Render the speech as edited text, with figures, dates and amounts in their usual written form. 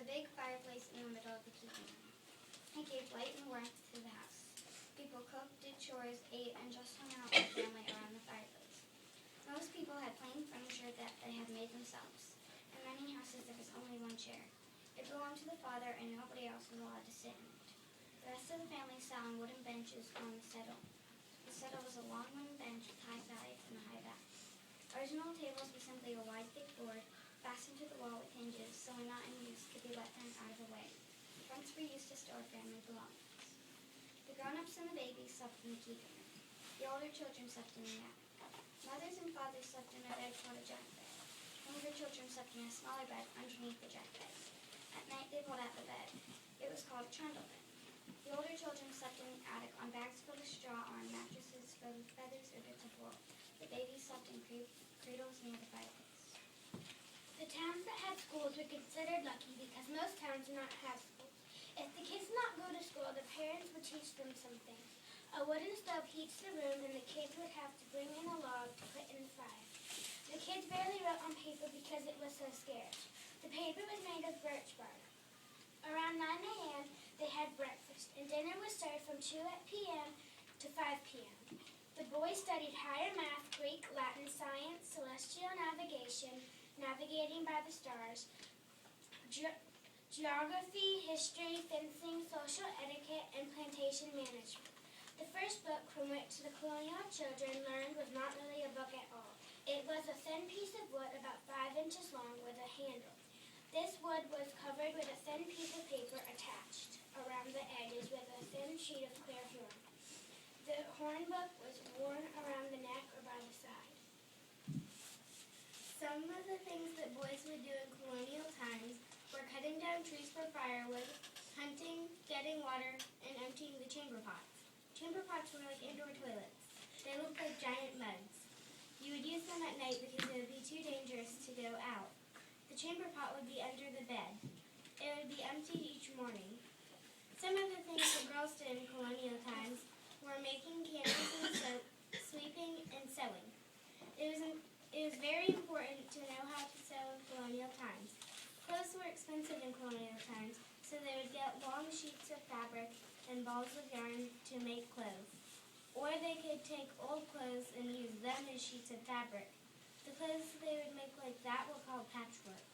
a big fireplace in the middle of the keeping room. It gave light and warmth to the house. People cooked, did chores, ate, and just hung out with family around the fireplace. Most people had plain furniture that they had made themselves. In many houses there was only one chair. It belonged to the father and nobody else was allowed to sit in it. The rest of the family sat on wooden benches on the settle. The settle was a long wooden bench with high sides and a high back. Original tables were simply a wide, thick board fastened to the wall with hinges so when not in use could be let down out of the way. Fronts were used to store family belongings. The grown-ups and the babies slept in the keeping room. The older children slept in the attic. Mothers and fathers slept in a bed called a jack bed. Younger children slept in a smaller bed underneath the jack bed. At night they pulled out the bed. It was called a trundle bed. The older children slept in the attic on bags filled with straw or on mattresses filled with feathers or bits of wool. The babies slept in cradles near the fireplace. The towns that had schools were considered lucky because most towns did not have schools. If the kids did not go to school, the parents would teach them something. A wooden stove heats the room and the kids would have to bring in a log to put in the fire. The kids barely wrote on paper because it was so scarce. The paper was made of birch bark. Around 9 a.m. they had breakfast and dinner was served from 2 p.m. to 5 p.m. The boys studied higher math, Greek, Latin, science, celestial navigation, navigating by the stars, geography, history, fencing, social etiquette, and plantation management. The first book from which the Colonial children learned was not really a book at all. It was a thin piece of wood about 5 inches long with a handle. This wood was covered with a thin piece of paper attached around the edges with a thin sheet of clear horn. The horn book was worn around the neck or by the side. Some of the things that boys would do in colonial times were cutting down trees for firewood, hunting, getting water, and emptying the chamber pots. Chamber pots were like indoor toilets. They looked like giant mugs. You would use them at night because it would be too dangerous to go out. The chamber pot would be under the bed. It would be emptied each morning. Some of the things that girls did in colonial times were making candles and soap, sweeping, and sewing. It was very important to know how to sew in colonial times. Clothes were expensive in colonial times, so they would get long sheets of fabric and balls of yarn to make clothes. Or they could take old clothes and use them as sheets of fabric. The clothes they would make like that were called patchwork.